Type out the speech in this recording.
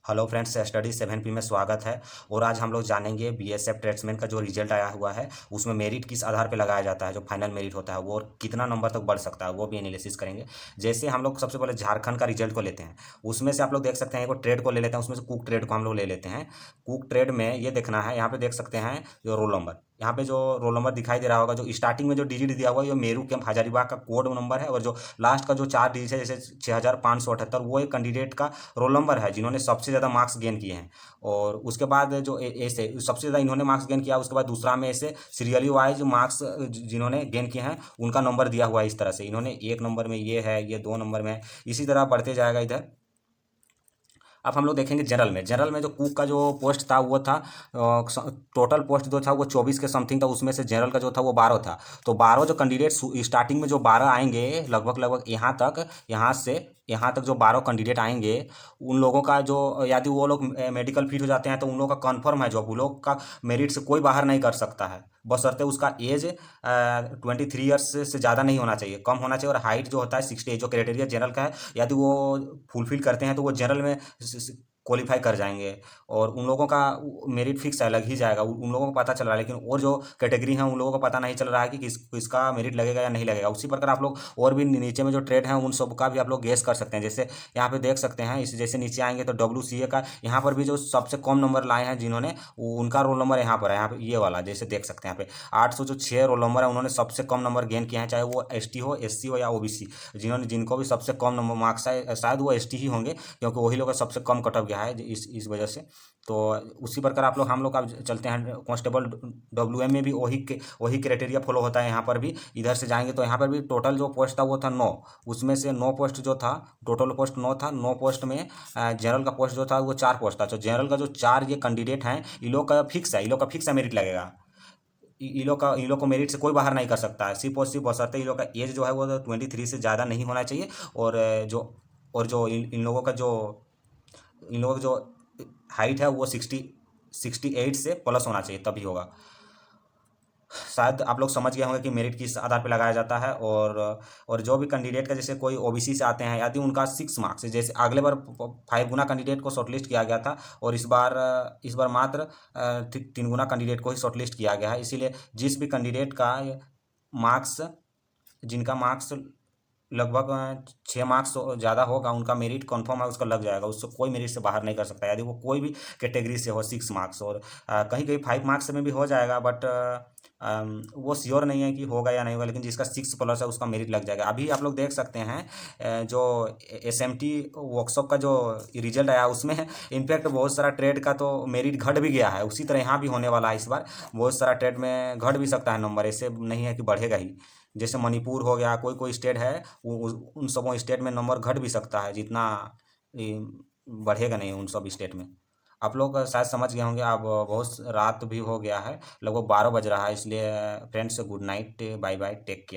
Hello friends, study 7P में स्वागत है। और आज हम लोग जानेंगे बीएसएफ ट्रेड्समैन का जो रिजल्ट आया हुआ है उसमें मेरिट किस आधार पे लगाया जाता है, जो फाइनल मेरिट होता है वो और कितना नंबर तक बढ़ सकता है वो भी एनालिसिस करेंगे। जैसे हम लोग सबसे पहले झारखंड का रिजल्ट को लेते हैं, उसमें से आप लोग देख सकते हैं, एक ट्रेड को ले लेते हैं, उसमें से कुक ट्रेड को हम लोग ले लेते हैं। कुक ट्रेड में ये देखना है, यहाँ पे देख सकते हैं जो रोल नंबर, यहाँ पे जो रोल नंबर दिखाई दे रहा होगा, जो स्टार्टिंग में जो डिजिट दिया हुआ है ये मेरू कैंप हजारीबाग का कोड नंबर है, और जो लास्ट का जो 4 डिजिट है जैसे 6578 वो एक कैंडिडेट का रोल नंबर है जिन्होंने सबसे ज़्यादा मार्क्स गेन किए हैं। और उसके बाद जो ऐसे सबसे ज़्यादा इन्होंने मार्क्स गेन किया, उसके बाद दूसरा में ऐसे सीरियली वाइज मार्क्स जिन्होंने गेन किए हैं उनका नंबर दिया हुआ है इस तरह से। इन्होंने 1 नंबर में ये है, ये 2 नंबर में है, इसी तरह बढ़ते जाएगा इधर। अब हम लोग देखेंगे जनरल में जो कुक का जो पोस्ट था वो था, टोटल पोस्ट जो था वो 24 के समथिंग था, उसमें से जनरल का जो था वो 12 था। तो 12 जो कैंडिडेट स्टार्टिंग में जो 12 आएंगे लगभग लगभग यहाँ तक जो 12 कैंडिडेट आएंगे, उन लोगों का जो, यदि वो लोग मेडिकल फिट हो जाते हैं तो उन लोगों का कन्फर्म है जॉब, उन लोग का मेरिट से कोई बाहर नहीं कर सकता है, बशर्ते उसका एज 23 ईयर्स से ज़्यादा नहीं होना चाहिए, कम होना चाहिए। और हाइट जो होता है 60, जो क्राइटेरिया जनरल का है, यदि वो फुलफिल करते हैं तो वो जनरल में क्वालिफाई कर जाएंगे। और उन लोगों का मेरिट फिक्स है, लग ही जाएगा, उन लोगों को पता चल रहा है। लेकिन और जो कैटेगरी है उन लोगों को पता नहीं चल रहा है कि किसका मेरिट लगेगा या नहीं लगेगा। उसी प्रकार आप लोग और भी नीचे में जो ट्रेड हैं उन सब का भी आप लोग गेस कर सकते हैं। जैसे यहाँ पे देख सकते हैं, इस जैसे नीचे आएंगे तो WCA का यहाँ पर भी जो सबसे कम नंबर लाए हैं जिन्होंने, उनका रोल नंबर यहाँ पर है, यहाँ पे ये वाला जैसे देख सकते हैं यहाँ पे 806 रोल नंबर है, उन्होंने सबसे कम नंबर गेन किए हैं, चाहे वो ST हो, SC हो या OBC। जिनको भी सबसे कम नंबर मार्क्स है, शायद वो ST ही होंगे क्योंकि वही लोग का सबसे कम कट ऑफ गया है इस वजह से। तो उसी प्रकार हम लोग का चलते हैं कांस्टेबल WM में भी वही क्राइटेरिया फॉलो होता है। यहाँ पर भी इधर से जाएंगे तो यहाँ पर भी टोटल जो पोस्ट था वो था 9, उसमें से 9 पोस्ट जो था, टोटल पोस्ट 9 था। 9 पोस्ट में जनरल का पोस्ट जो था वो 4 पोस्ट था। तो जनरल का जो 4 ये कैंडिडेट हैं, इन लोग का फिक्स है, इन लोग का फिक्स है मेरिट लगेगा। इन लोग को मेरिट से कोई बाहर नहीं कर सकता है, सिर्फ और सिर्फ बशर्ते इन लोग का एज जो है वो 23 से ज़्यादा नहीं होना चाहिए। और जो इन लोगों का जो हाइट है वो 68 से प्लस होना चाहिए, तभी होगा। शायद आप लोग समझ गए होंगे कि मेरिट किस आधार पर लगाया जाता है। और जो भी कैंडिडेट का, जैसे कोई OBC से आते हैं, यदि उनका 6 मार्क्स, जैसे अगले बार 5 गुना कैंडिडेट को शॉर्टलिस्ट किया गया था, और इस बार मात्र 3 गुना कैंडिडेट को ही शॉर्टलिस्ट किया गया है। इसीलिए जिस भी कैंडिडेट का मार्क्स, जिनका मार्क्स लगभग 6 मार्क्स ज़्यादा होगा, उनका मेरिट कंफर्म है, उसका लग जाएगा, उससे कोई मेरिट से बाहर नहीं कर सकता यदि वो कोई भी कैटेगरी से हो 6 मार्क्स। और कहीं कहीं 5 मार्क्स में भी हो जाएगा, बट वो श्योर नहीं है कि होगा या नहीं होगा, लेकिन जिसका 6 प्लस है उसका मेरिट लग जाएगा। अभी आप लोग देख सकते हैं जो SMT वर्कशॉप का जो रिजल्ट आया उसमें इनफैक्ट बहुत सारा ट्रेड का तो मेरिट घट भी गया है। उसी तरह यहाँ भी होने वाला है, इस बार बहुत सारा ट्रेड में घट भी सकता है नंबर, ऐसे नहीं है कि बढ़ेगा ही। जैसे मणिपुर हो गया, कोई कोई स्टेट है, उन सबों स्टेट में नंबर घट भी सकता है, जितना ये, बढ़ेगा नहीं उन सब स्टेट में। आप लोग शायद समझ गए होंगे। अब बहुत रात भी हो गया है, लगभग 12 बज रहा है, इसलिए friends good night, bye bye, take care.